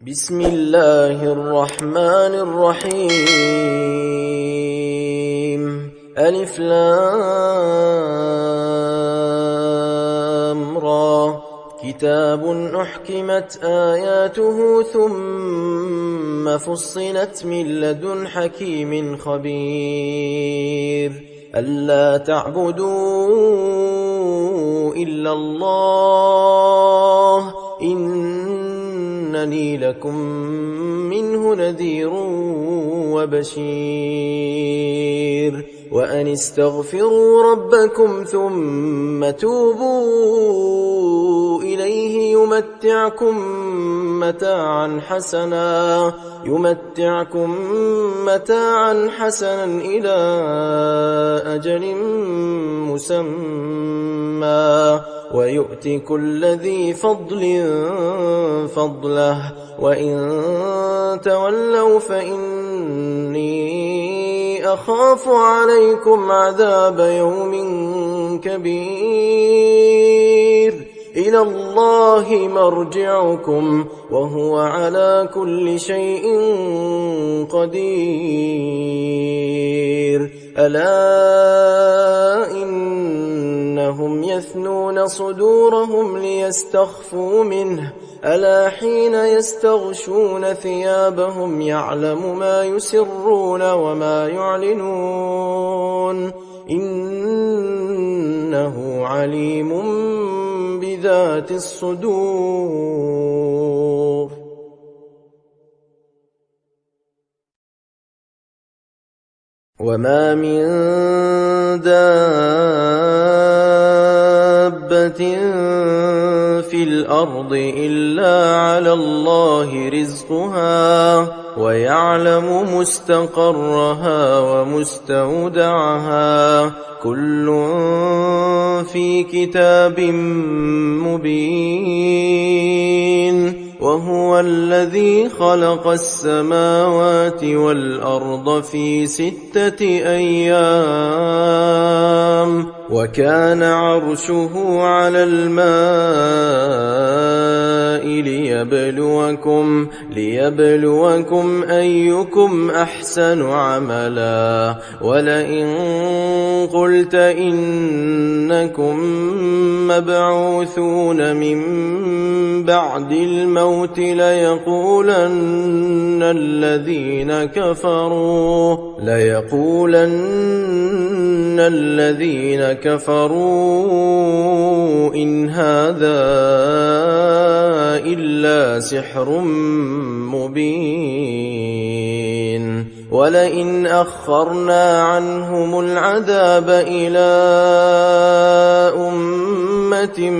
بسم الله الرحمن الرحيم ألف لام را كتاب أحكمت آياته ثم فصلت من لدن حكيم خبير ألا تعبدوا إلا الله إنني لكم منه نذير وبشير وأن استغفروا ربكم ثم توبوا إليه يمتعكم متاعا حسنا إلى أجل مسمى ويؤت كل ذي فضل فضله وإن تولوا فإني أخاف عليكم عذاب يوم كبير إلى الله مرجعكم وهو على كل شيء قدير ألا إنهم يثنون صدورهم ليستخفوا منه ألا حين يستغشون ثيابهم يعلم ما يسرون وما يعلنون إنه عليم بذات الصدور وما من دابة في الأرض إلا على الله رزقها ويعلم مستقرها ومستودعها كل في كتاب مبين وهو الذي خلق السماوات والأرض في 6 أيام وكان عرشه على الماء ليبلوكم أيكم أحسن عملا ولئن قلت إنكم مبعوثون من بعد الموت ليقولن الذين كفروا إن هذا إلا سحر مبين ولئن أخرنا عنهم العذاب إلى أمة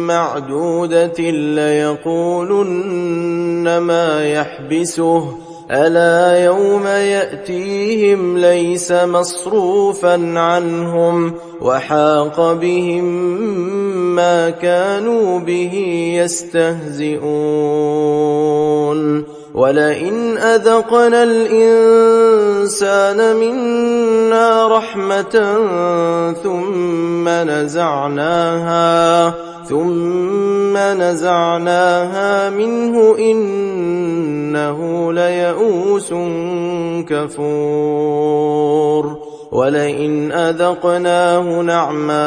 معدودة ليقولن ما يحبسه ألا يوم يأتيهم ليس مصروفا عنهم وحاق بهم ما كانوا به يستهزئون ولئن أذقنا الإنسان منا رحمة ثم نزعناها منه إنه ليئوس كفور ولئن أذقناه نعماء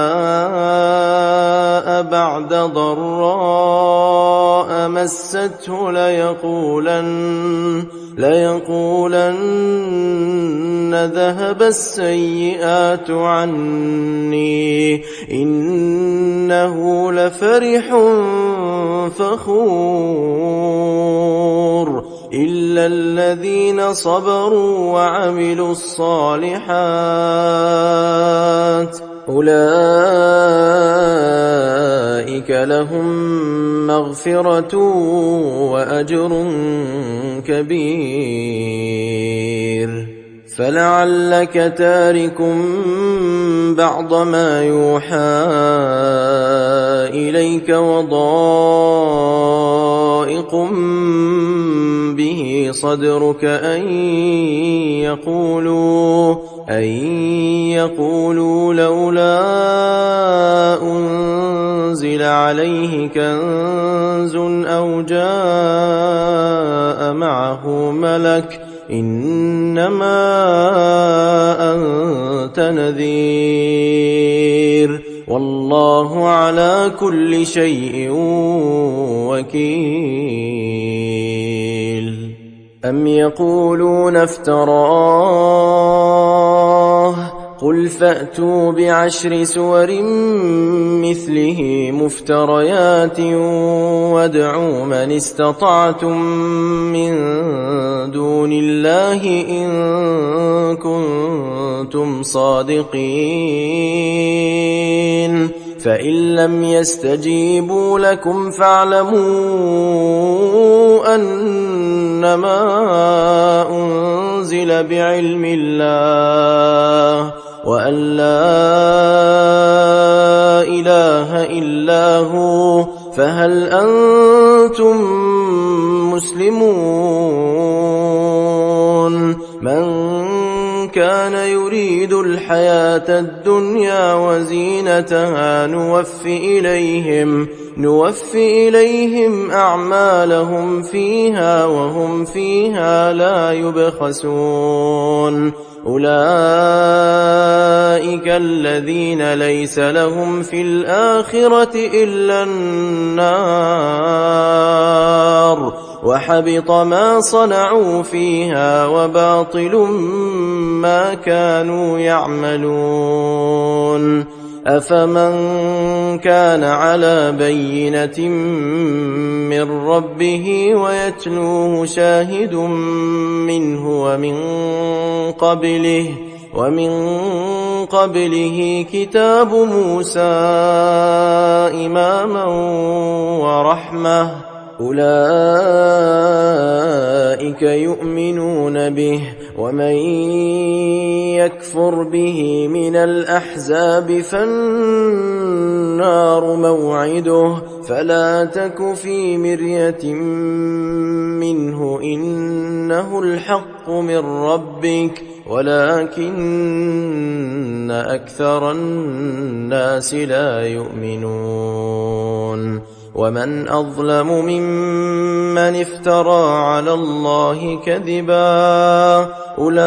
بعد ضراء مسته ليقولن ذهب السيئات عني إنه لفرح فخور إلا الذين صبروا وعملوا الصالحات أولئك لهم مغفرة وأجر كبير فلعلك تارك بعض ما يوحى إليك وضائق به صدرك أن يقولوا لولا أنزل عليه كنز أو جاء معه ملك إنما أنت نذير والله على كل شيء وكيل أم يقولون افتراه قل فأتوا بعشر سور مثله مفتريات وادعوا من استطعتم من دون الله إن كنتم صادقين فإن لم يستجيبوا لكم فاعلموا أنما أنزل بعلم الله وأن لا إله إلا هو فهل أنتم مسلمون من كان يريد الحياة الدنيا وزينتها نوفي إليهم أعمالهم فيها وهم فيها لا يبخسون أولئك الذين ليس لهم في الآخرة إلا النار وحبط ما صنعوا فيها وباطل ما كانوا يعملون أفمن كان على بينة من ربه ويتلوه شاهد منه ومن قبله كتاب موسى إماما ورحمة أولئك يؤمنون به ومن يكفر به من الأحزاب فالنار موعده فلا تك في مرية منه إنه الحق من ربك ولكن أكثر الناس لا يؤمنون ومن أظلم ممن افترى على الله كذبا أولئك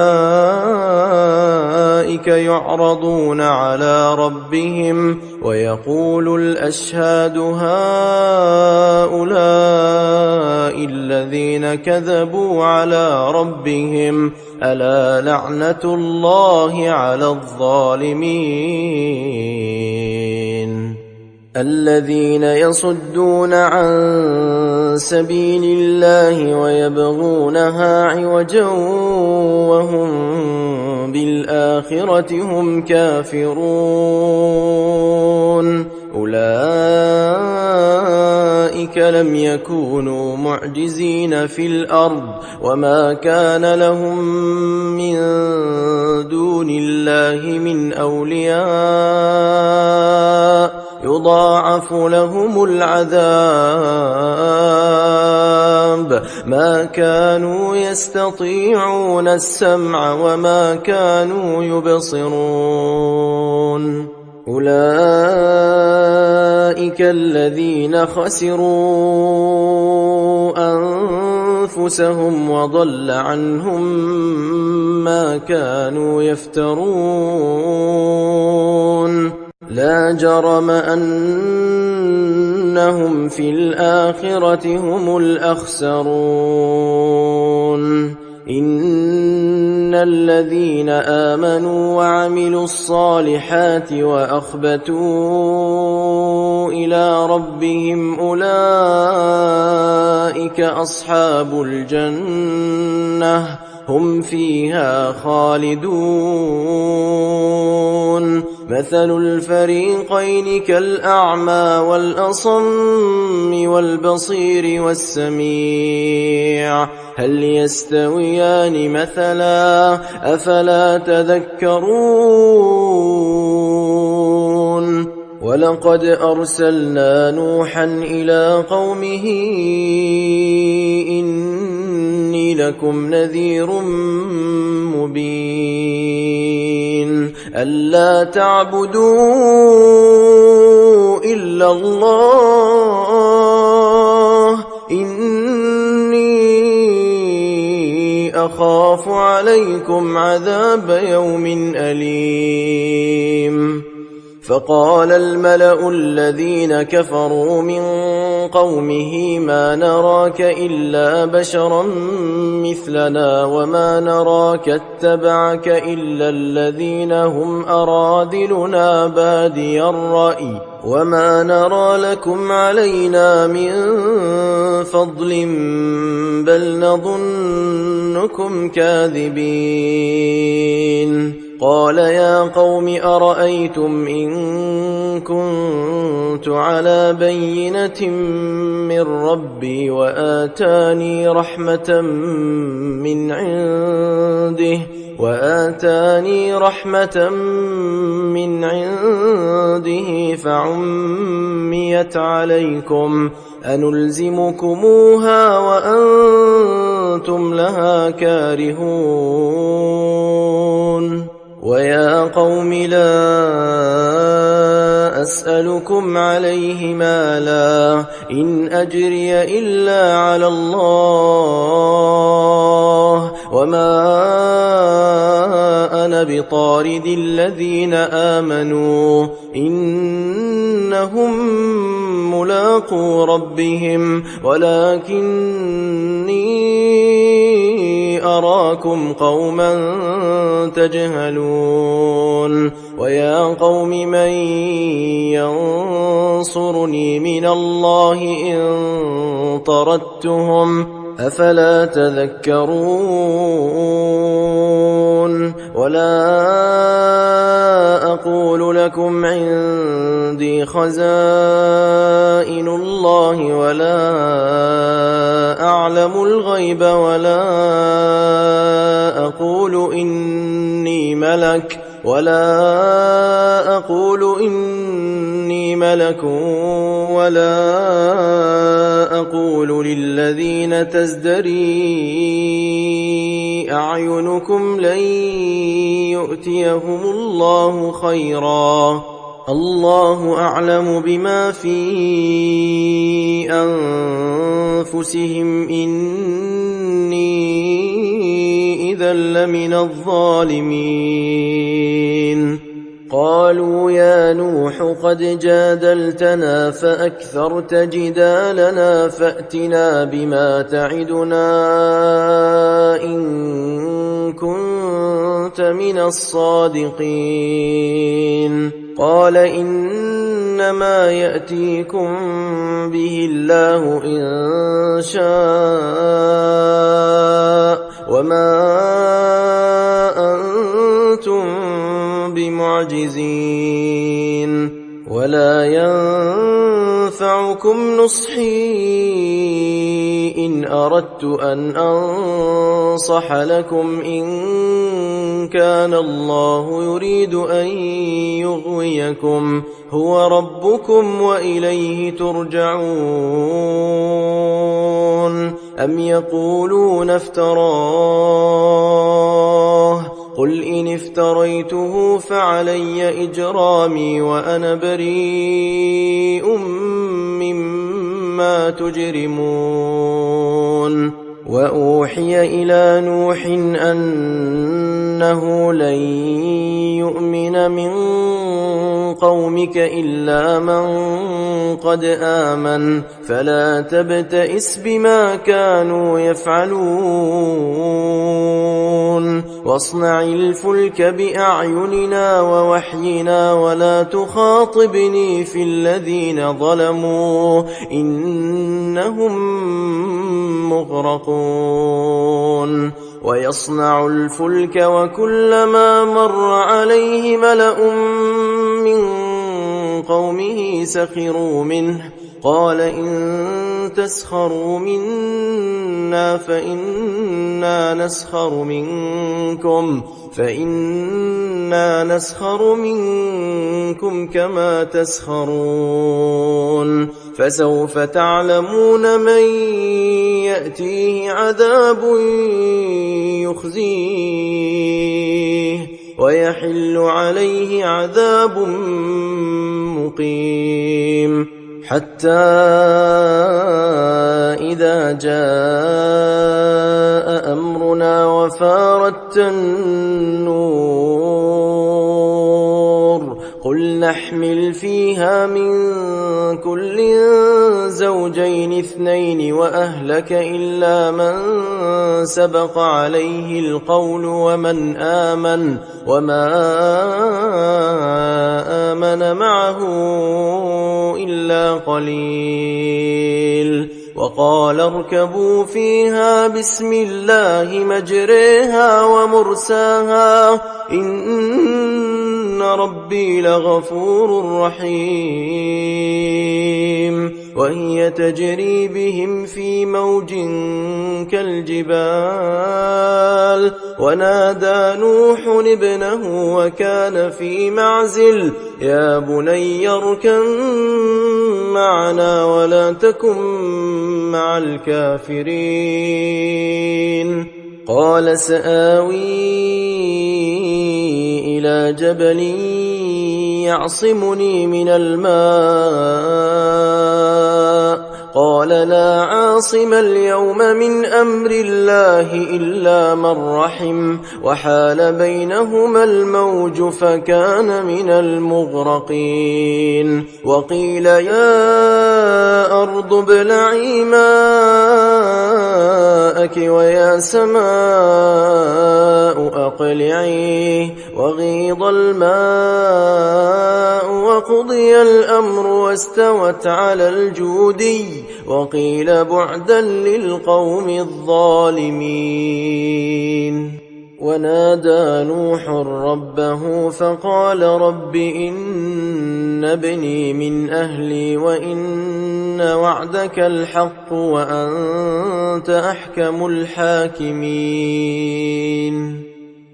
يعرضون على ربهم ويقول الأشهاد هؤلاء الذين كذبوا على ربهم ألا لعنة الله على الظالمين الذين يصدون عن سبيل الله ويبغونها عوجا وهم بالآخرة هم كافرون أولئك لم يكونوا معجزين في الأرض وما كان لهم من دون الله من أولياء يضاعف لهم العذاب ما كانوا يستطيعون السمع وما كانوا يبصرون أولئك الذين خسروا أنفسهم وضل عنهم ما كانوا يفترون لا جرم أنهم في الآخرة هم الأخسرون إن الذين آمنوا وعملوا الصالحات وأخبتوا إلى ربهم أولئك أصحاب الجنة هم فيها خالدون مثل الفريقين كالأعمى والأصم والبصير والسميع هل يستويان مثلا أفلا تذكرون ولقد أرسلنا نوحا إلى قومه إني لكم نذير مبين ألا تعبدوا إلا الله إني أخاف عليكم عذاب يوم أليم. فقال الملأ الذين كفروا من قومه ما نراك إلا بشرا مثلنا وما نراك اتبعك إلا الذين هم أراذلنا بادي الرأي وما نرى لكم علينا من فضل بل نظنكم كاذبين. قال يا قوم أرأيتم إن كنت على بينة من ربي وآتاني رحمة من عنده فعميت عليكم أنلزمكموها وأنتم لها كارهون. ويا قوم لا أسألكم عليه مالا إن أجري إلا على الله وما أنا بطارد الذين آمنوا إنهم ملاقو ربهم ولكني أراكم قوما تجهلون. ويا قوم من ينصرني من الله إن طردتهم أفلا تذكرون. ولا أقول لكم عندي خزائن الله ولا أعلم الغيب ولا أقول إني ملك ولا أقول للذين تزدري أعينكم لن يؤتيهم الله خيرا الله أعلم بما في أنفسهم إني إذا لمن الظالمين. قالوا يا نوح قد جادلتنا فأكثرت جدالنا فأتنا بما تعدنا إن كنت من الصادقين. قال إنما يأتيكم به الله إن شاء وما أنتم بمعجزين ولا ينفعكم نصحي إن أردت أن أنصح لكم إن كان الله يريد أن يغويكم هو ربكم وإليه ترجعون. أم يقولون افتراه قل إن افتريته فعلي إجرامي وأنا بريء مما تجرمون. وأوحي إلى نوح أنه لن يؤمن من قومك إلا من قد آمن فلا تبتئس بما كانوا يفعلون واصنع الفلك بأعيننا ووحينا ولا تخاطبني في الذين ظلموا إنهم مغرقون. ويصنع الفلك وكلما مر عليه ملأ من قومه سخروا منه قال إن تسخروا منا فإنا نسخر منكم كما تسخرون. فسوف تعلمون من يأتيه عذاب يخزيه ويحل عليه عذاب مقيم. حتى إذا جاء أمرنا فار التنور قل نحمل فيها من كل زوجين اثنين وأهلك إلا من سبق عليه القول وما آمن معه إلا قليل وقال اركبوا فيها بسم الله مجريها ومرساها إن ربي لغفور رحيم وهي تجري بهم في موج كالجبال ونادى نوح ابنه وكان في معزل يا بني اركب معنا ولا تكن مع الكافرين قال سآوي إلى جبل يعصمني من الماء قال لا عاصم اليوم من أمر الله إلا من رحم وحال بينهما الموج فكان من المغرقين وقيل يا أرض ابلعي ماءك ويا سماء أقلعي وغيض الماء وقضي الأمر واستوت على الجودي وقيل بعدا للقوم الظالمين ونادى نوح ربه فقال رب إن ابني من أهلي وإن وعدك الحق وأنت أحكم الحاكمين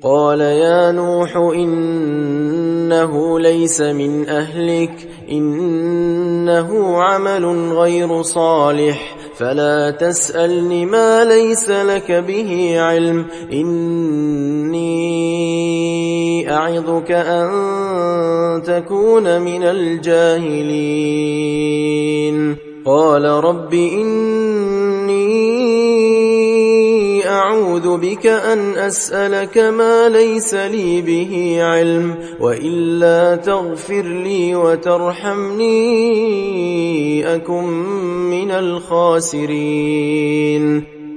قال يا نوح إنه ليس من أهلك إنه عمل غير صالح فلا تسألني ما ليس لك به علم إني أعظك أن تكون من الجاهلين قال رب إني أعوذ بك أن أسألك ما ليس لي به علم وإلا تغفر لي وترحمني أكن من الخاسرين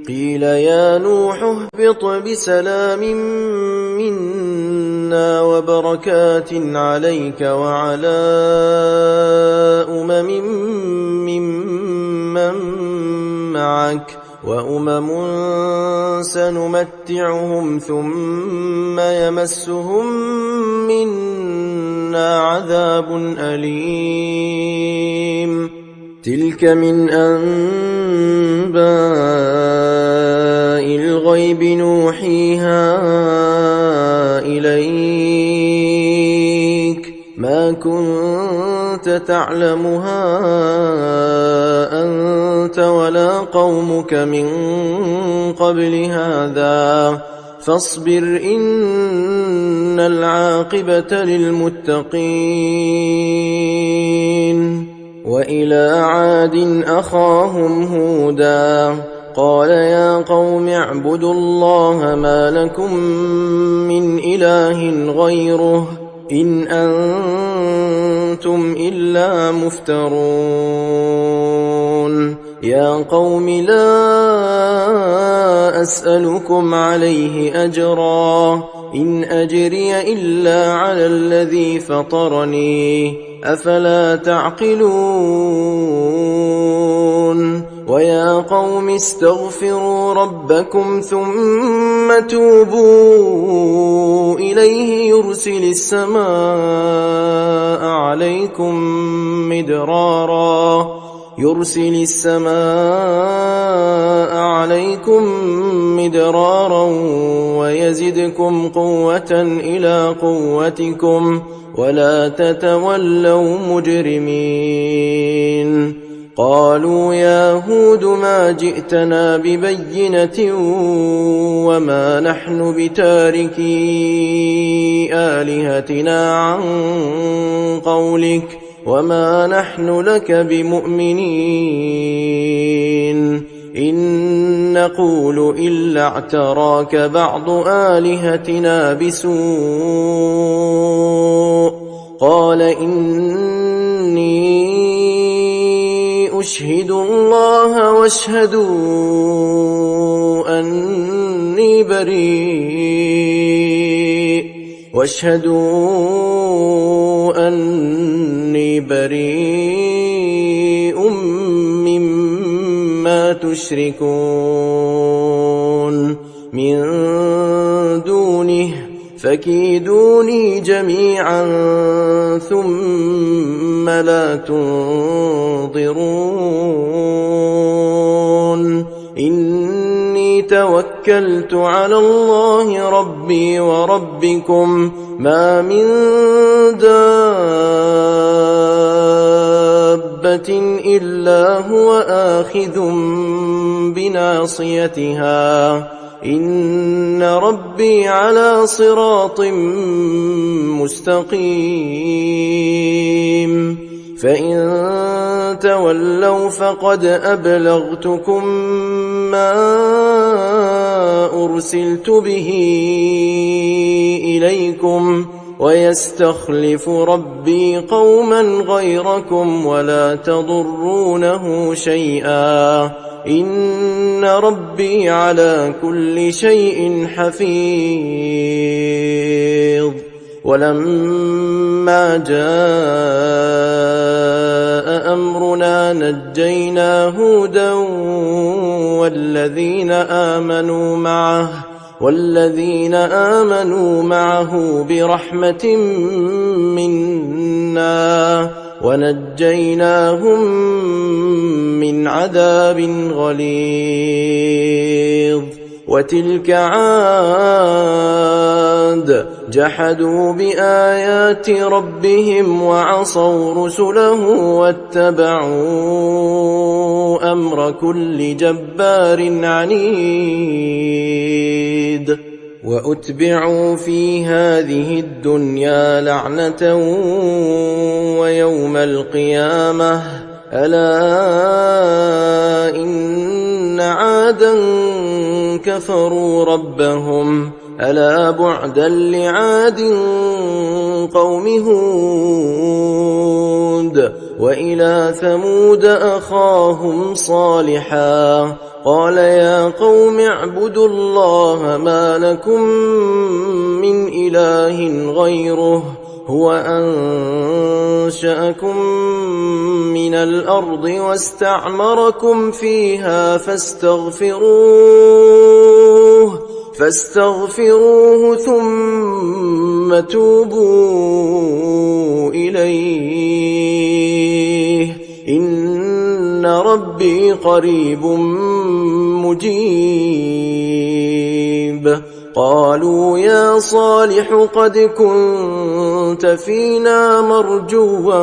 قيل يا نوح اهبط بسلام منا وبركات عليك وعلى أمم ممن معك وأمم سنمتعهم ثم يمسهم منا عذاب أليم تلك من أنباء الغيب نوحيها إليك ما كنت تعلمها أنت ولا قومك من قبل هذا فاصبر إن العاقبة للمتقين وإلى عاد أخاهم هودا قال يا قوم اعبدوا الله ما لكم من إله غيره إن أنتم إلا مفترون يا قوم لا أسألكم عليه أجرا إن أجري إلا على الذي فطرني أفلا تعقلون ويا قوم استغفروا ربكم ثم توبوا إليه يرسل السماء عليكم مدرارا ويزدكم قوة إلى قوتكم ولا تتولوا مجرمين قالوا يا هود ما جئتنا ببينة وما نحن بتاركي آلهتنا عن قولك وما نحن لك بمؤمنين إن نقول إلا اعتراك بعض آلهتنا بسوء قال إني أشهد الله واشهدوا أني بريء مما تشركون من دونه فكيدوني جميعا ثم لا تنظرون إني توكلت على الله ربي وربكم ما من دابة إلا هو آخذ بناصيتها إن ربي على صراط مستقيم فإن تولوا فقد أبلغتكم ما أرسلت به إليكم ويستخلف ربي قوما غيركم ولا تضرونه شيئا إن ربي على كل شيء حفيظ ولما جاء أمرنا نجينا هودا والذين آمنوا معه برحمة منا ونجيناهم من عذاب غليظ وتلك عاد جحدوا بآيات ربهم وعصوا رسله واتبعوا أمر كل جبار عنيد وأتبعوا في هذه الدنيا لعنة ويوم القيامة ألا إن عادا كفروا ربهم ألا بعدا لعاد قوم هود وإلى ثمود أخاهم صالحا قال يا قوم اعبدوا الله ما لكم من إله غيره هو أنشأكم من الأرض واستعمركم فيها فاستغفروه ثم توبوا إليه إن ربي قريب مجيب قالوا يا صالح قد كنت فينا مرجوا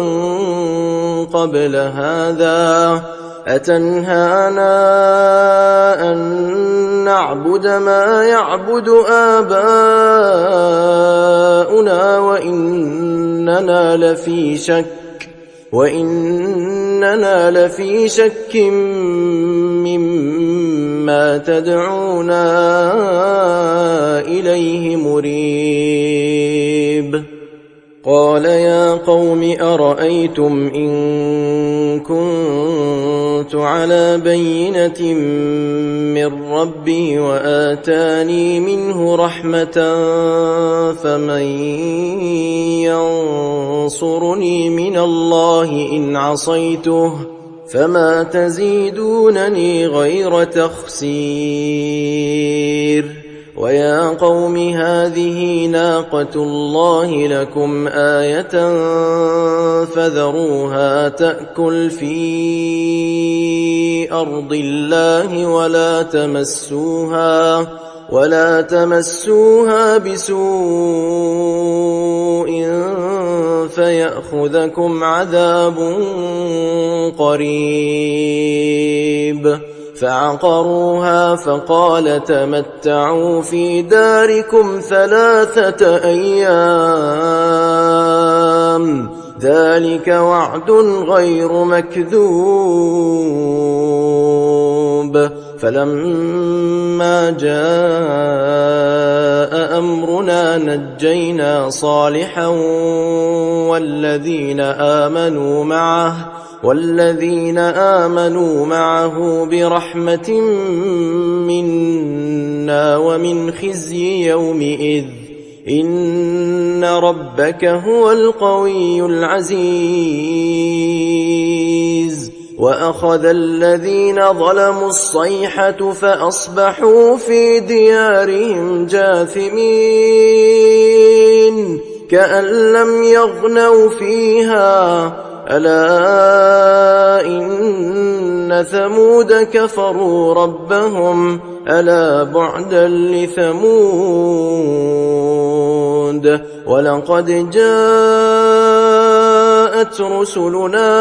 قبل هذا أتنهانا أن نعبد ما يعبد آباؤنا وإننا لفي شك مما تدعونا إليه مريب قال يا قوم أرأيتم إن كنت على بينة من ربي وآتاني منه رحمة فمن ينصرني من الله إن عصيته فما تزيدونني غير تخسير ويا قوم هذه ناقة الله لكم آية فذروها تأكل في أرض الله ولا تمسوها بسوء فيأخذكم عذاب قريب فعقروها فقال تمتعوا في داركم 3 أيام ذلك وعد غير مكذوب فلما جاء أمرنا نجينا صالحا والذين آمنوا معه برحمة منا ومن خزي يومئذ إن ربك هو القوي العزيز وأخذ الذين ظلموا الصيحة فأصبحوا في ديارهم جاثمين كأن لم يغنوا فيها ألا إن ثمود كفروا ربهم ألا بعدا لثمود ولقد جاءت رسلنا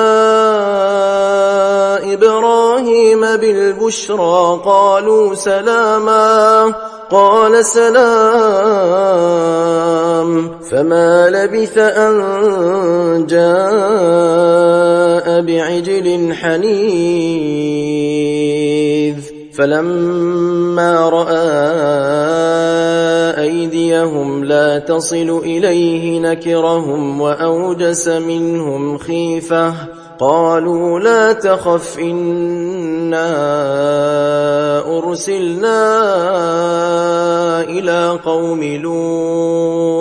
إبراهيم بالبشرى قالوا سلاما قال سلام فما لبث أن جاء بعجل حنيذ فلما رأى أيديهم لا تصل إليه نكرهم وأوجس منهم خيفة قالوا لا تخف إنا أرسلنا إلى قوم لوط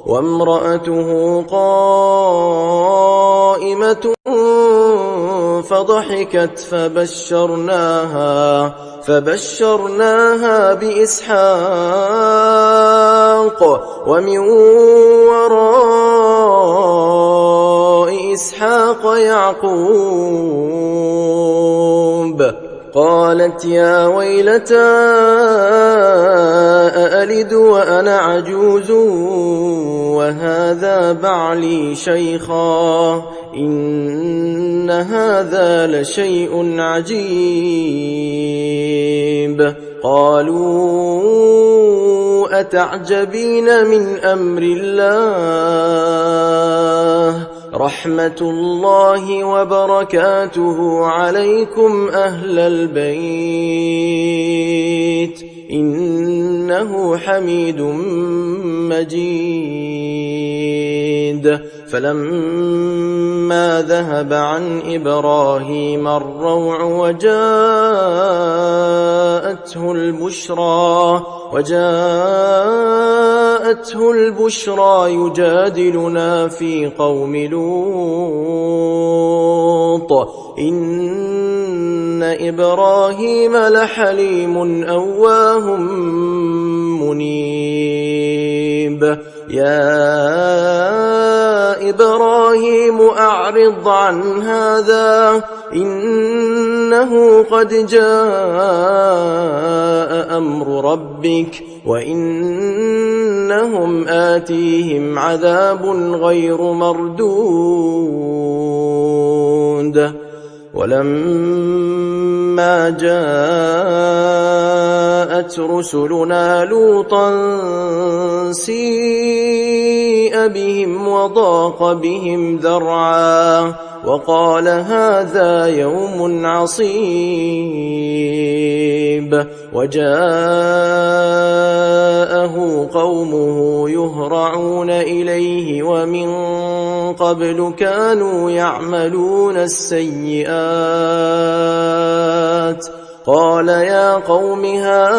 وامرأته قائمة فضحكت فبشرناها بإسحاق ومن وراء إسحاق يعقوب قالت يا ويلتى أألد وأنا عجوز وهذا بعلي شيخا إن هذا لشيء عجيب قالوا أتعجبين من أمر الله رحمة الله وبركاته عليكم أهل البيت إنه حميد مجيد فلما ذهب عن إبراهيم الروع وجاءته البشرى يجادلنا في قوم لوط إن إبراهيم لحليم أواه منيب يا إبراهيم أعرض عن هذا إنه قد جاء أمر ربك وإنهم آتيهم عذاب غير مردود ولما جاءت رسلنا لوطا سيء بهم وضاق بهم ذرعا وقال هذا يوم عصيب وجاءه قومه يهرعون إليه ومن قبل كانوا يعملون السيئات قال يا قوم هؤلاء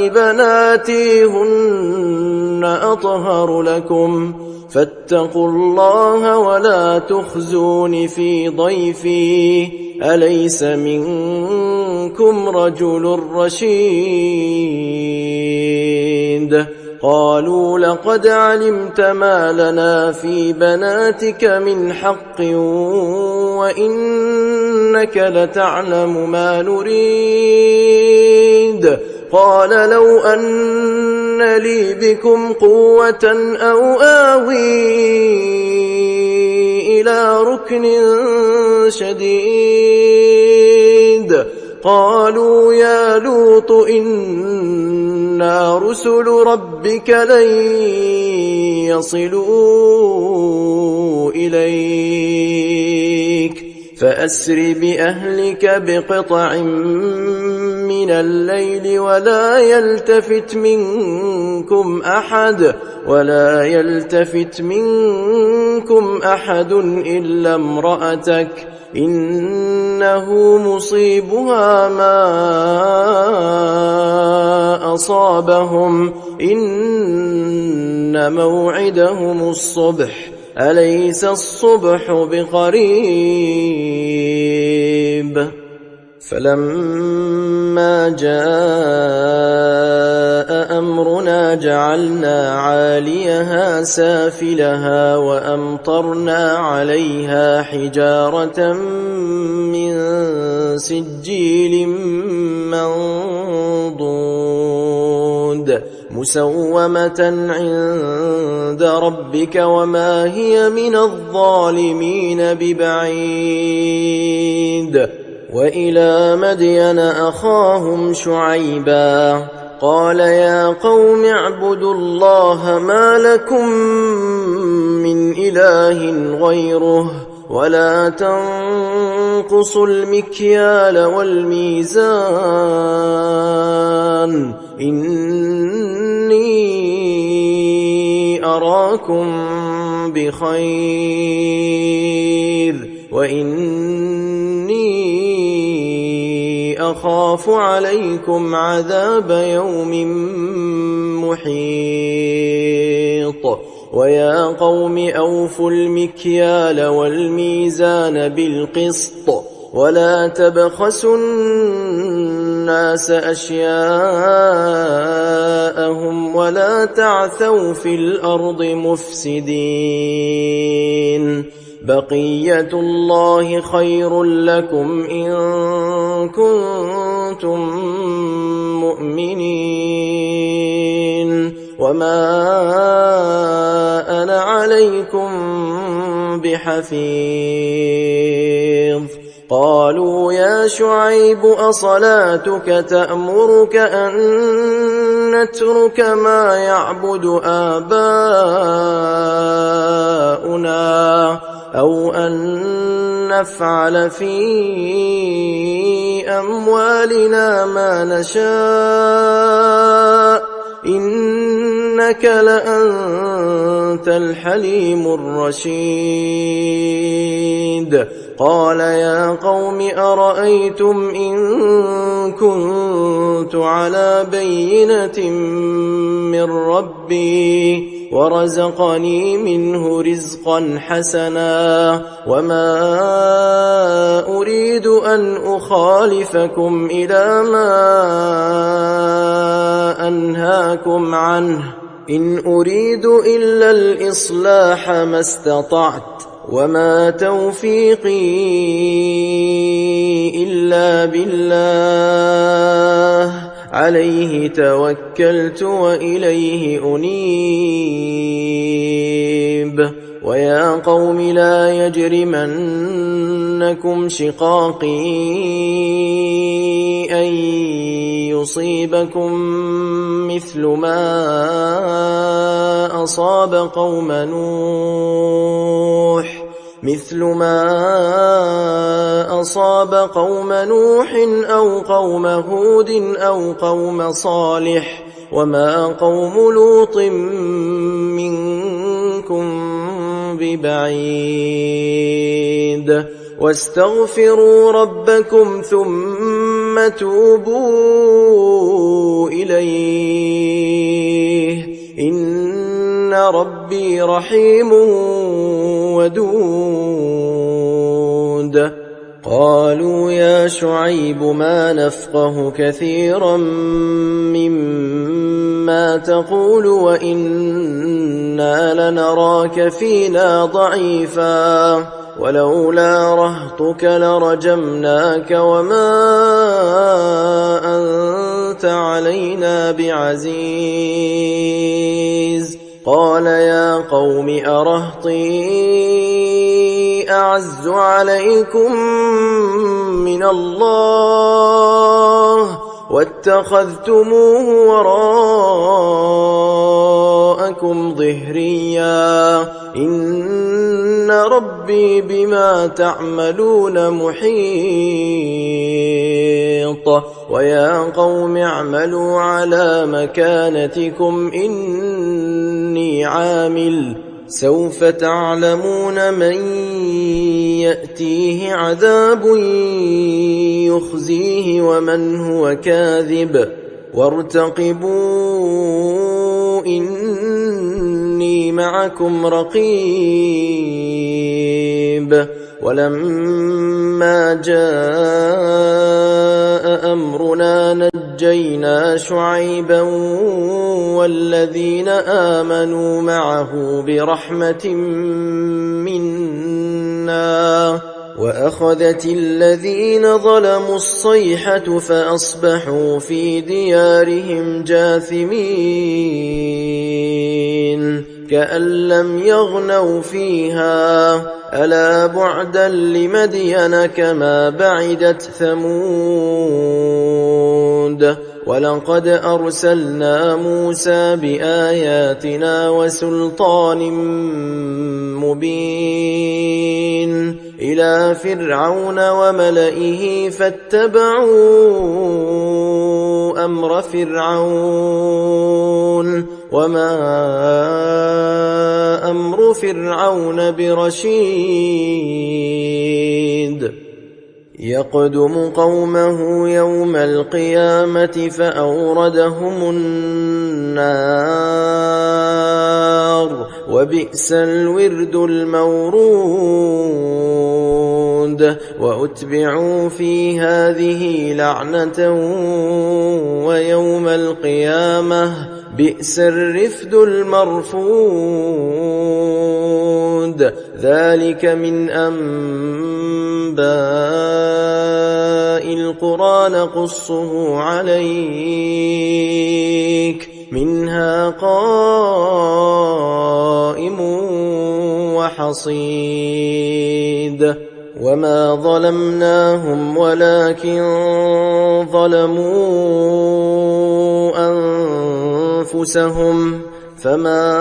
بناتي هن أطهر لكم فاتقوا الله ولا تخزون في ضيفي أليس منكم رجل رشيد قالوا لقد علمت ما لنا في بناتك من حق وإنك لتعلم ما نريد قال لو أن لي بكم قوة أو آوي إلى ركن شديد قالوا يا لوط إنا رسل ربك لن يصلوا إليك فأسر بأهلك بقطع من الليل ولا يلتفت منكم أحد إلا امرأتك إنه مصيبها ما أصابهم إن موعدهم الصبح أليس الصبح بقريب فلما جاء أمرنا جعلنا عاليها سافلها وأمطرنا عليها حجارة من سجيل منضود مسومة عند ربك وما هي من الظالمين ببعيد وإلى مدين أخاهم شعيبا قال يا قوم اعبدوا الله ما لكم من إله غيره ولا تنقصوا المكيال والميزان إني أراكم بخير وإني أخاف عليكم عذاب يوم محيط ويا قوم أوفوا المكيال والميزان بالقسط ولا تبخسوا الناس أشياءهم ولا تعثوا في الأرض مفسدين بقية الله خير لكم إن كنتم مؤمنين وما أنا عليكم بحفيظ قالوا يا شعيب أصلاتك تأمرك أن نترك ما يعبد آباؤنا أو أن نفعل في أموالنا ما نشاء إنك لأنت الحليم الرشيد قال يا قوم أرأيتم إن كنت على بينة من ربي ورزقني منه رزقا حسنا وما أريد أن أخالفكم إلى ما أنهاكم عنه إن أريد إلا الإصلاح ما استطعت وما توفيقي إلا بالله عليه توكلت وإليه أنيب ويا قوم لا يجرمنكم شقاقي أن يصيبكم مثل ما أصاب قوم نوح أو قوم هود أو قوم صالح وما قوم لوط منكم ببعيد واستغفروا ربكم ثم توبوا إليه إن ربي رحيم ودود قالوا يا شعيب ما نفقه كثيرا مما تقول وإنا لنراك فينا ضعيفا ولولا رهطك لرجمناك وما أنت علينا بعزيز قال يا قوم أرهطي أعز عليكم من الله واتخذتموه وراءكم ظهريا إن ربي بما تعملون محيط ويا قوم اعملوا على مكانتكم إني عامل سوف تعلمون من يأتيه عذاب يخزيه ومن هو كاذب وارتقبوا إني معكم رقيب ولما جاء أمرنا نجينا شعيبا والذين آمنوا معه برحمة منا وأخذت الذين ظلموا الصيحة فأصبحوا في ديارهم جاثمين كأن لم يغنوا فيها ألا بعدا لمدين كما بعدت ثمود ولقد أرسلنا موسى بآياتنا وسلطان مبين إلى فرعون وملئه فاتبعوا أمر فرعون وما أمر فرعون برشيد يقدم قومه يوم القيامة فأوردهم النار وبئس الورد المورود وأتبعوا في هذه لعنة ويوم القيامة بئس الرفد المرفود ذلك من أنباء القرى نقصه عليك منها قائم وحصيد وما ظلمناهم ولكن ظلموا أنفسهم فما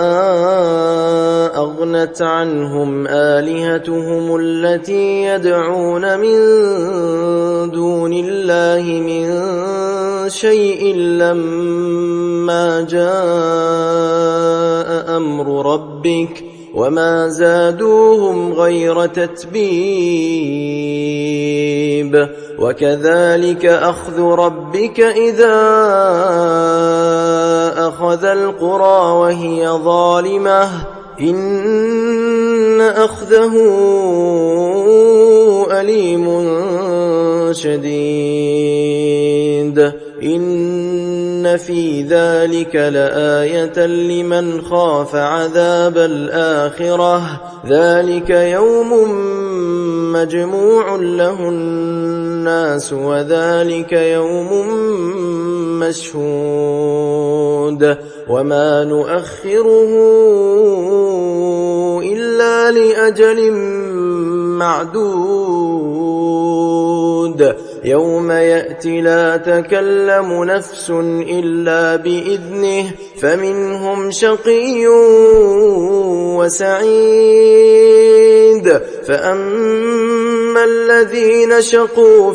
أغنت عنهم آلهتهم التي يدعون من دون الله من شيء لما جاء أمر ربك وما زادوهم غير تتبيب وكذلك أخذ ربك إذا أخذ القرى وهي ظالمة إن أخذه أليم شديد إن في ذلك لآية لمن خاف عذاب الآخرة ذلك يوم مجموع له الناس وذلك يوم مشهود وما نؤخره إلا لأجل معدود يوم يأتي لا تكلم نفس إلا بإذنه فمنهم شقي وسعيد فأما الذين شقوا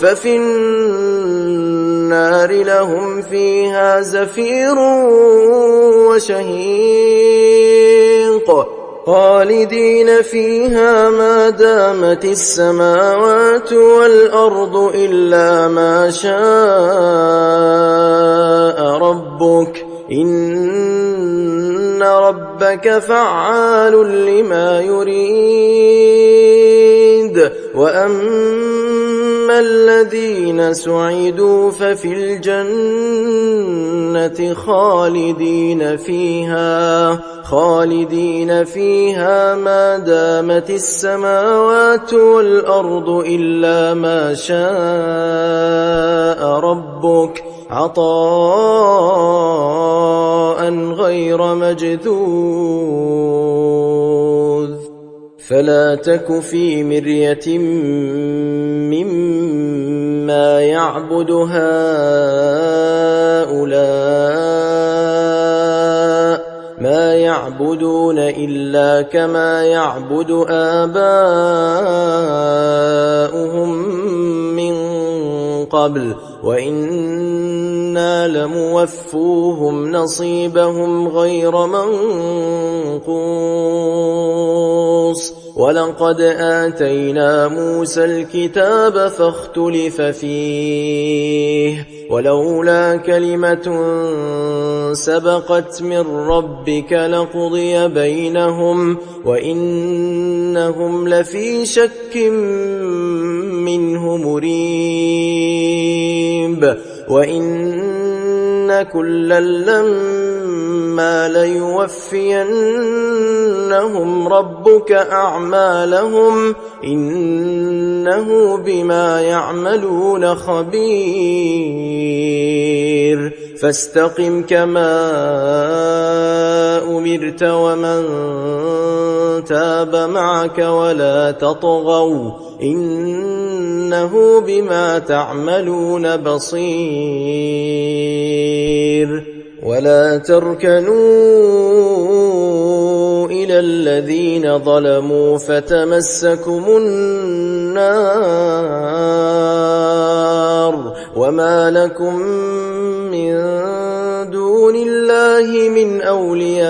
ففي النار لهم فيها زفير وشهيق خالدين فيها ما دامت السماوات والأرض إلا ما شاء ربك إن ربك فعال لما يريد وأما الذين سعدوا ففي الجنة خالدين فيها ما دامت السماوات والأرض إلا ما شاء ربك عطاء غير مجذوذ فلا تك في مرية مما يعبد هؤلاء يعبدون إلا كما يعبد آباؤهم من قبل وإنا لموفوهم نصيبهم غير منقوص ولقد آتينا موسى الكتاب فاختلف فيه ولولا كلمة سبقت من ربك لقضي بينهم وإنهم لفي شك منه مريب وإن كلا لما ليوفينهم ربك أعمالهم إنه بما يعملون خبير فاستقم كما أمرت ومن تاب معك ولا تطغوا إنه بما تعملون بصير ولا تركنوا إلى الذين ظلموا فتمسكم النار وما لكم من دون الله من أولياء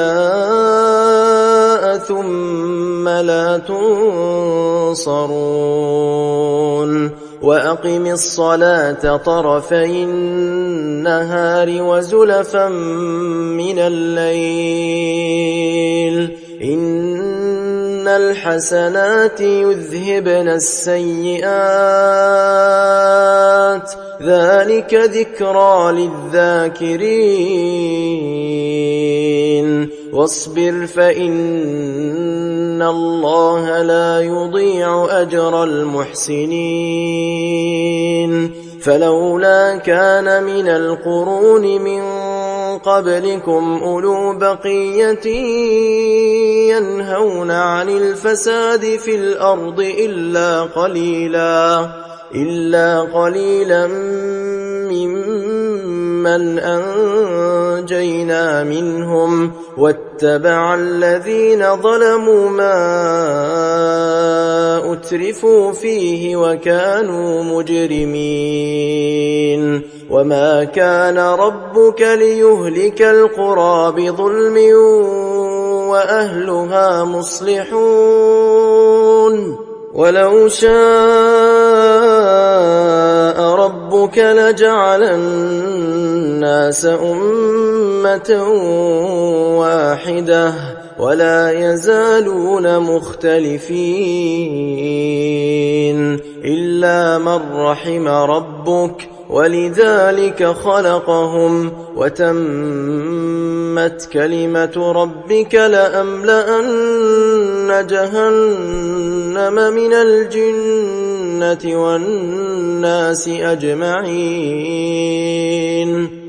ثم لا تنصرون وأقم الصلاة طرفي النهار وزلفا من الليل إن الحسنات يذهبن السيئات ذلك ذكرى للذاكرين واصبر فإن الله لا يضيع أجر المحسنين فلولا كان من القرون من قبلكم أولو بقية ينهون عن الفساد في الأرض إلا قليلا ممن أنجينا منهم واتبع الذين ظلموا ما أترفوا فيه وكانوا مجرمين وما كان ربك ليهلك القرى بظلم وأهلها مصلحون ولو شاء ربك لجعل الناس أمة واحدة ولا يزالون مختلفين إلا من رحم ربك ولذلك خلقهم وتمت كلمة ربك لأملأن جهنم من الجنة والناس أجمعين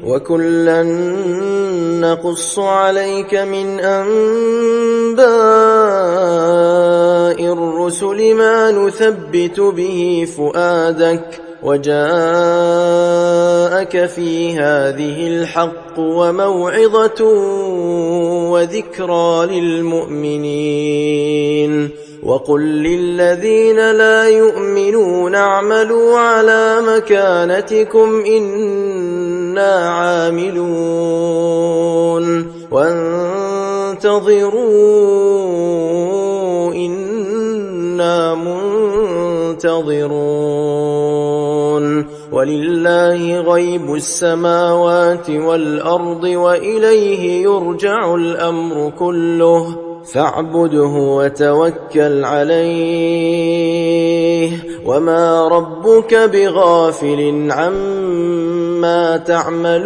وكلا نقص عليك من أنباء الرسل ما نثبت به فؤادك وجاءك في هذه الحق وموعظة وذكرى للمؤمنين وقل للذين لا يؤمنون اعملوا على مكانتكم إنا عاملون وانتظروا إنا منتظرون ولله غيب السماوات والأرض وإليه يرجع الأمر كله فاعبده وتوكل عليه وما ربك بغافل عما تعملون